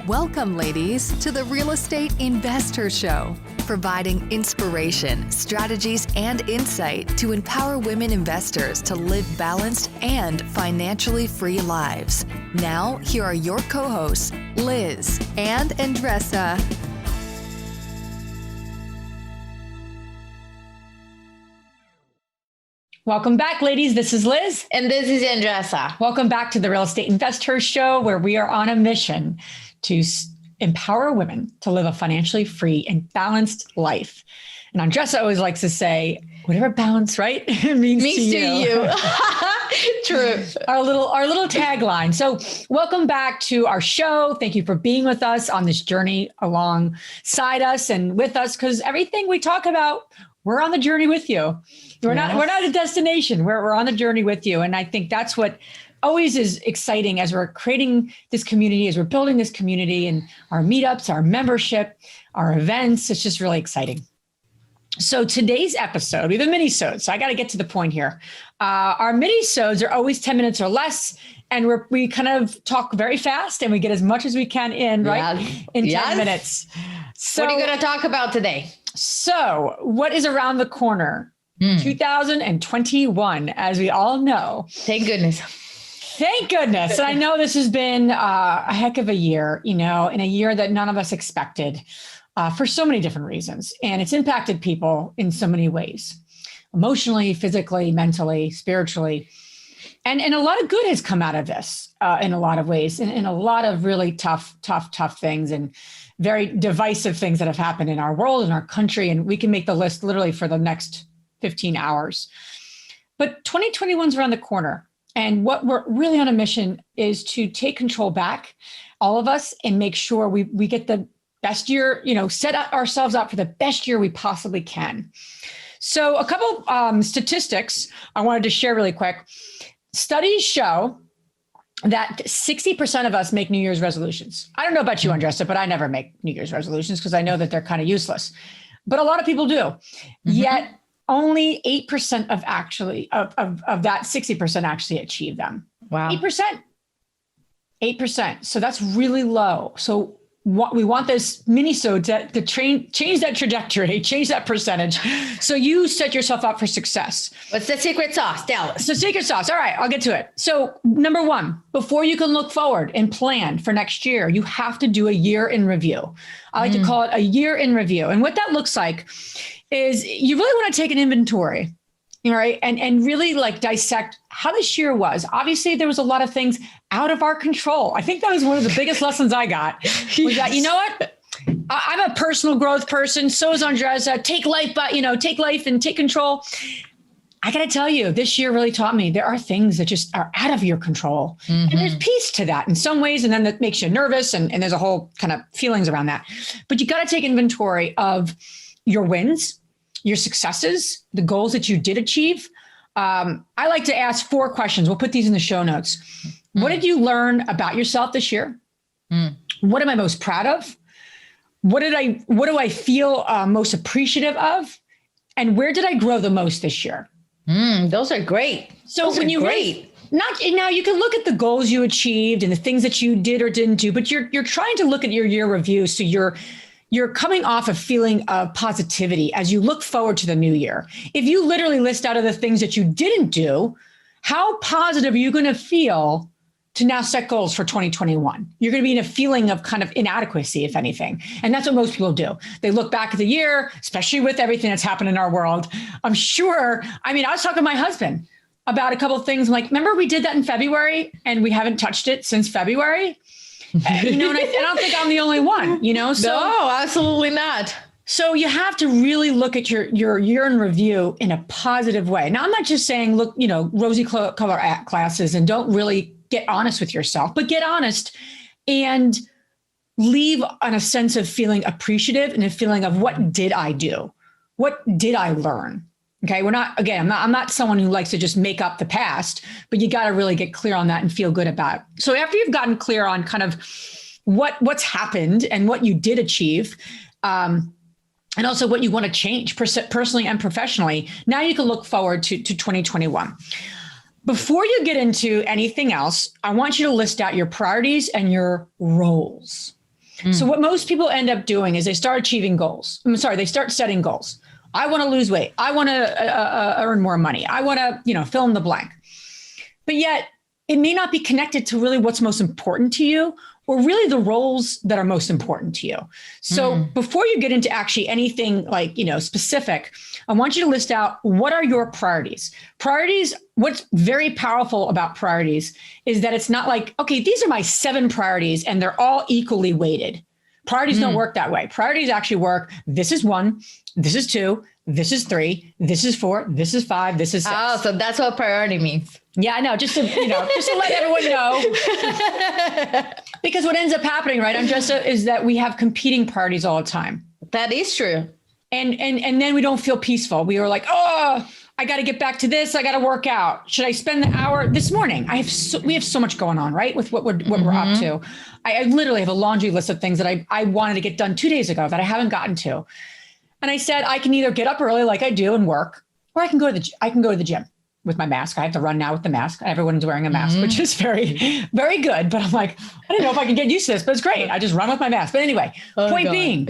Welcome, ladies, to the Real Estate InvestHERs Show, providing inspiration, strategies, and insight to empower women investors to live balanced and financially free lives. Now, here are your co-hosts, Liz and Andresa. Welcome back, ladies. This is Liz. And this is Andresa. Welcome back to the Real Estate InvestHERs Show, where we are on a mission to empower women to live a financially free and balanced life. And Andresa always likes to say, whatever balance, right, means to you. True. Our little tagline. So welcome back to our show. Thank you for being with us on this journey alongside us and with us, because everything we talk about, we're on the journey with you. We're not a destination. We're on the journey with you. And I think that's what always is exciting as we're creating this community, as we're building this community and our meetups, our membership, our events. It's just really exciting. So today's episode, we have a minisode. So I got to get to the point here. Our minisodes are always 10 minutes or less. And we kind of talk very fast and we get as much as we can in, right? In 10 minutes. So what are you going to talk about today? So what is around the corner? 2021, as we all know. Thank goodness. Thank goodness. And I know this has been a heck of a year, in a year that none of us expected for so many different reasons. And it's impacted people in so many ways, emotionally, physically, mentally, spiritually. And a lot of good has come out of this in a lot of ways, and a lot of really tough things and very divisive things that have happened in our world, in our country. And we can make the list literally for the next 15 hours. But 2021 is around the corner. And what we're really on a mission is to take control back, all of us, and make sure we get the best year, set ourselves up for the best year we possibly can. So a couple statistics I wanted to share really quick. Studies show that 60% of us make New Year's resolutions. I don't know about you, Andresa, but I never make New Year's resolutions because I know that they're kind of useless. But a lot of people do. Mm-hmm. Yet only 8% of that 60% actually achieve them. Wow. 8%. So that's really low. So we want this minisode to change that trajectory, change that percentage. So you set yourself up for success. What's the secret sauce? Tell us. So secret sauce. All right, I'll get to it. So number one, before you can look forward and plan for next year, you have to do a year in review. I like to call it a year in review. And what that looks like is you really want to take an inventory, right? And really dissect how this year was. Obviously, there was a lot of things out of our control. I think that was one of the biggest lessons I got was that, you know what? I'm a personal growth person. So is Andresa. Take life and take control. I got to tell you, this year really taught me there are things that just are out of your control. Mm-hmm. And there's peace to that in some ways. And then that makes you nervous. And there's a whole kind of feelings around that. But you got to take inventory of your wins, your successes, the goals that you did achieve. I like to ask 4 questions. We'll put these in the show notes. What did you learn about yourself this year? What am I most proud of? What do I feel most appreciative of? And where did I grow the most this year? Those are great. So when you now you can look at the goals you achieved and the things that you did or didn't do, but you're trying to look at your year review. So you're coming off a feeling of positivity as you look forward to the new year. If you literally list out of the things that you didn't do, how positive are you going to feel to now set goals for 2021? You're going to be in a feeling of kind of inadequacy, if anything. And that's what most people do. They look back at the year, especially with everything that's happened in our world. I was talking to my husband about a couple of things. I'm like, remember we did that in February and we haven't touched it since February? And I don't think I'm the only one, So, no, absolutely not. So you have to really look at your year in review in a positive way. Now, I'm not just saying, look, rosy color glasses and don't really get honest with yourself, but get honest and leave on a sense of feeling appreciative and a feeling of what did I do? What did I learn? Okay. I'm not someone who likes to just make up the past, but you got to really get clear on that and feel good about it. So after you've gotten clear on kind of what's happened and what you did achieve, and also what you want to change personally and professionally, now you can look forward to 2021. Before you get into anything else, I want you to list out your priorities and your roles. So what most people end up doing is they start achieving goals. They start setting goals. I want to lose weight. I want to earn more money. I want to, fill in the blank. But yet it may not be connected to really what's most important to you, or really the roles that are most important to you. So before you get into actually anything like, specific, I want you to list out what are your priorities. Priorities, what's very powerful about priorities is that it's not like, okay, these are my 7 priorities and they're all equally weighted. Priorities don't work that way. Priorities actually work. This is 1, this is 2, this is 3, this is 4, this is 5, this is 6. Oh, so that's what priority means. Yeah, I know. Just to let everyone know. Because what ends up happening, right, Andresa, is that we have competing priorities all the time. That is true. And then we don't feel peaceful. We are like, oh, I got to get back to this. I got to work out. Should I spend the hour this morning? We have so much going on, right? With what we're up to. I literally have a laundry list of things that I wanted to get done 2 days ago that I haven't gotten to. And I said, I can either get up early like I do and work, or I can go to the gym with my mask. I have to run now with the mask. Everyone's wearing a mask, which is very, very good. But I'm like, I don't know if I can get used to this, but it's great. I just run with my mask. But anyway, point being,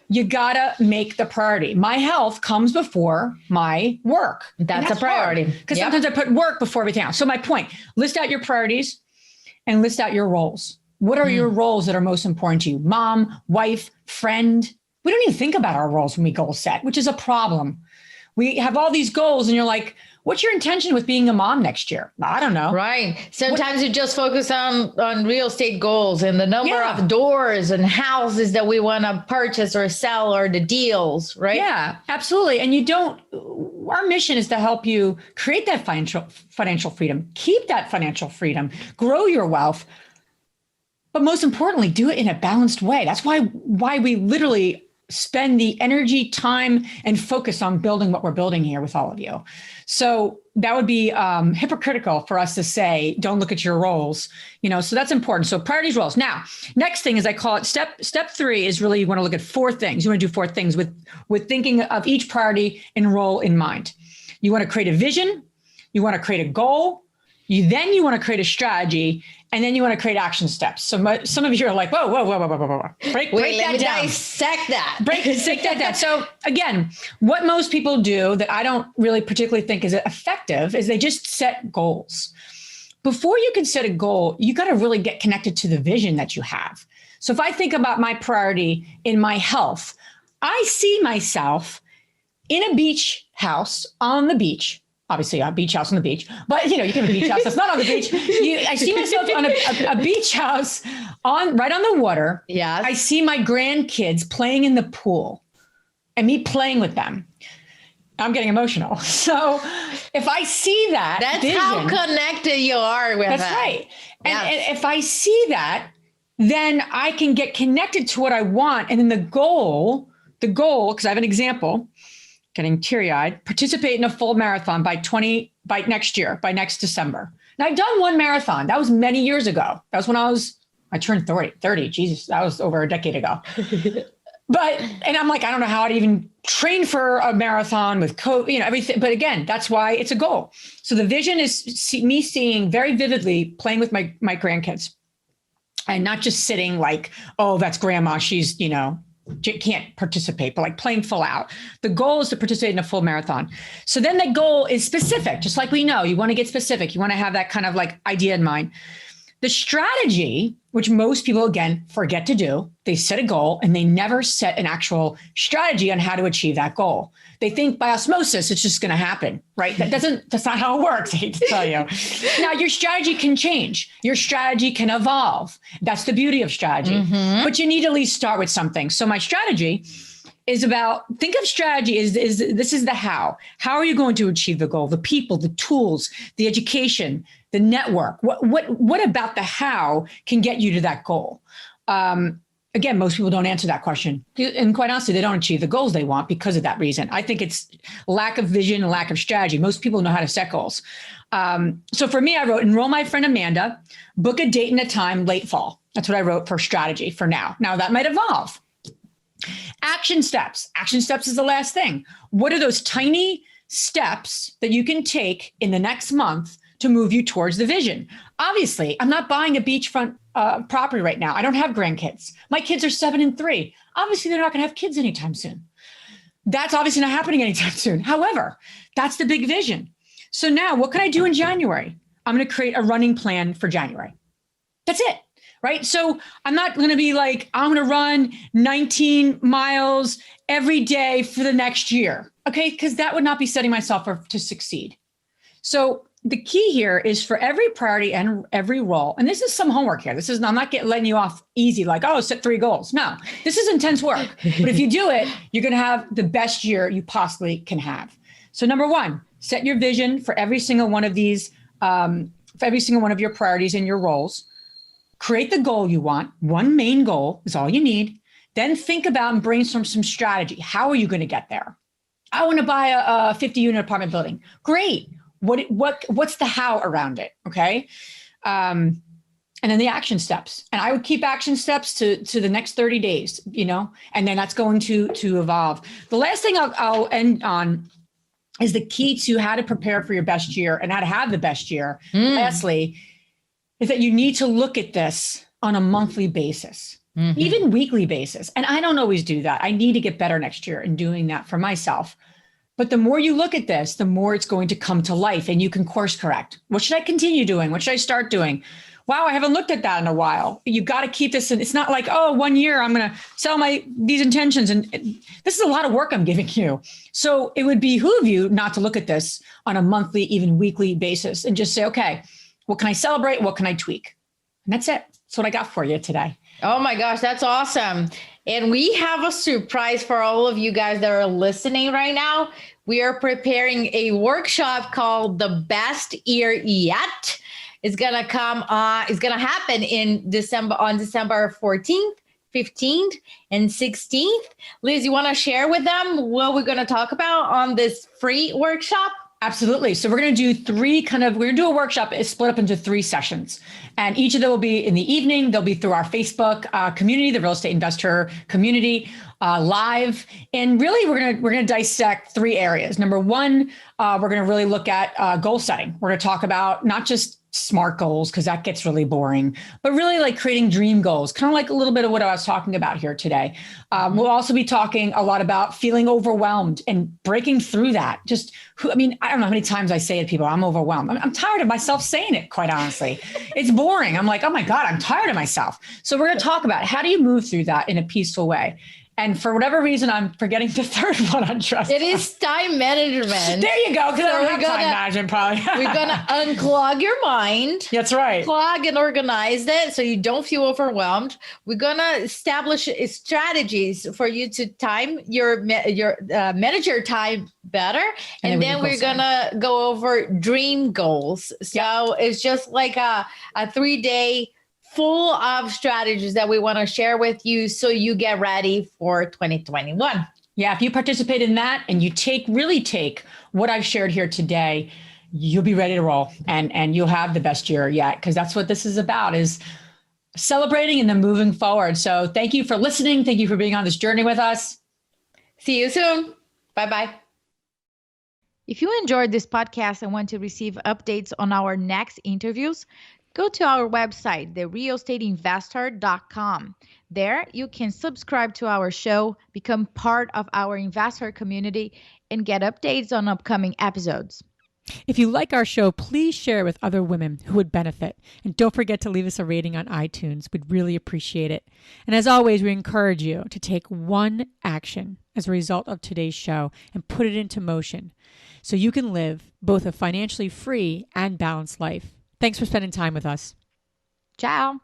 you gotta make the priority. My health comes before my work. That's a priority. Because sometimes I put work before everything else. So my point, list out your priorities and list out your roles. What are your roles that are most important to you? Mom, wife, friend. We don't even think about our roles when we goal set, which is a problem. We have all these goals and you're like, what's your intention with being a mom next year? I don't know. Right. Sometimes you just focus on real estate goals and the number of doors and houses that we want to purchase or sell or the deals, right? Yeah, absolutely. And our mission is to help you create that financial freedom, keep that financial freedom, grow your wealth, but most importantly, do it in a balanced way. That's why we literally spend the energy, time, and focus on building what we're building here with all of you. So that would be hypocritical for us to say, don't look at your roles, so that's important. So priorities, roles. Now, next thing is I call it step 3 is really, you want to look at 4 things. You want to do 4 things with thinking of each priority and role in mind. You want to create a vision. You want to create a goal. Then you want to create a strategy, and then you want to create action steps. So some of you are like, whoa. Break that down. Dissect that. Dissect that down. So again, what most people do that I don't really particularly think is effective is they just set goals. Before you can set a goal, you got to really get connected to the vision that you have. So if I think about my priority in my health, I see myself in a beach house on the beach. Obviously, a beach house on the beach, but you can have a beach house that's not on the beach. I see myself on a beach house right on the water. Yeah. I see my grandkids playing in the pool and me playing with them. I'm getting emotional. So if I see that's vision, how connected you are with that's right. And if I see that, then I can get connected to what I want. And then the goal, because I have an example, getting teary-eyed, participate in a full marathon by next December. Now I've done one marathon. That was many years ago. That was when I turned 30. Jesus, that was over a decade ago. And I'm like, I don't know how I'd even train for a marathon with everything. But again, that's why it's a goal. So the vision is me seeing very vividly playing with my grandkids and not just sitting like, oh, that's grandma. She's, can't participate, but like playing full out. The goal is to participate in a full marathon. So then the goal is specific, just like we know, you want to get specific. You want to have that kind of like idea in mind. The strategy, which most people, again, forget to do, they set a goal and they never set an actual strategy on how to achieve that goal. They think by osmosis, it's just going to happen, right? That's not how it works, I hate to tell you. Now, your strategy can change. Your strategy can evolve. That's the beauty of strategy. But you need to at least start with something. So my strategy is think of strategy this is the how. How are you going to achieve the goal? The people, the tools, the education, the network. What about the how can get you to that goal? Again, most people don't answer that question. And quite honestly, they don't achieve the goals they want because of that reason. I think it's lack of vision and lack of strategy. Most people know how to set goals. So for me, I wrote, enroll my friend Amanda, book a date and a time, late fall. That's what I wrote for strategy for now. Now that might evolve. Action steps. Action steps is the last thing. What are those tiny steps that you can take in the next month to move you towards the vision. Obviously, I'm not buying a beachfront property right now. I don't have grandkids. My kids are 7 and 3. Obviously, they're not going to have kids anytime soon. That's obviously not happening anytime soon. However, that's the big vision. So now what can I do in January? I'm going to create a running plan for January. That's it. Right. So I'm not going to be like, I'm going to run 19 miles every day for the next year. Okay. Because that would not be setting myself up to succeed. So the key here is for every priority and every role. And this is some homework here. I'm not letting you off easy, like, oh, set 3 goals. No, this is intense work. But if you do it, you're going to have the best year you possibly can have. So number 1, set your vision for every single one of these, for every single one of your priorities and your roles. Create the goal you want. One main goal is all you need. Then think about and brainstorm some strategy. How are you going to get there? I want to buy a 50-unit apartment building. Great. What's the how around it? Okay. And then the action steps. And I would keep action steps to the next 30 days, and then that's going to evolve. The last thing I'll end on is the key to how to prepare for your best year and how to have the best year. Lastly, is that you need to look at this on a monthly basis, even weekly basis. And I don't always do that. I need to get better next year in doing that for myself. But the more you look at this, the more it's going to come to life and you can course correct. What should I continue doing? What should I start doing? Wow, I haven't looked at that in a while. You got to keep this in. It's not like, oh, 1 year I'm going to sell these intentions. And this is a lot of work I'm giving you. So it would behoove you not to look at this on a monthly, even weekly basis and just say, okay, what can I celebrate? What can I tweak? And that's it. That's what I got for you today. Oh my gosh, that's awesome. And we have a surprise for all of you guys that are listening right now. We are preparing a workshop called The Best Year Yet. It's going to happen in December, on December 14th, 15th, and 16th. Liz, you want to share with them what we're going to talk about on this free workshop? Absolutely. So we're going to do we're going to do a workshop. It's split up into 3 sessions, and each of them will be in the evening. They'll be through our Facebook community, the Real Estate Investor community, live. And really, we're going to dissect 3 areas. Number 1, we're going to really look at goal setting. We're going to talk about not just SMART goals, because that gets really boring, but really like creating dream goals, kind of like a little bit of what I was talking about here today. We'll also be talking a lot about feeling overwhelmed and breaking through that. I don't know how many times I say to people, I'm overwhelmed. I'm tired of myself saying it, quite honestly. It's boring. I'm like, oh my God, I'm tired of myself. So we're going to talk about how do you move through that in a peaceful way. And for whatever reason, I'm forgetting the third one on trust. It is time management. There you go. Because I don't have time management probably. We're going to unclog your mind. That's right. Clog and organize it so you don't feel overwhelmed. We're going to establish strategies for you to time manage your time better. And then we're going to go over dream goals. So it's just like a 3-day full of strategies that we want to share with you so you get ready for 2021. Yeah, if you participate in that and you really take what I've shared here today, you'll be ready to roll and you'll have the best year yet, because that's what this is about, is celebrating and then moving forward. So thank you for listening. Thank you for being on this journey with us. See you soon. Bye-bye. If you enjoyed this podcast and want to receive updates on our next interviews, go to our website, therealestateinvestor.com. There, you can subscribe to our show, become part of our investor community, and get updates on upcoming episodes. If you like our show, please share with other women who would benefit. And don't forget to leave us a rating on iTunes. We'd really appreciate it. And as always, we encourage you to take one action as a result of today's show and put it into motion so you can live both a financially free and balanced life. Thanks for spending time with us. Ciao.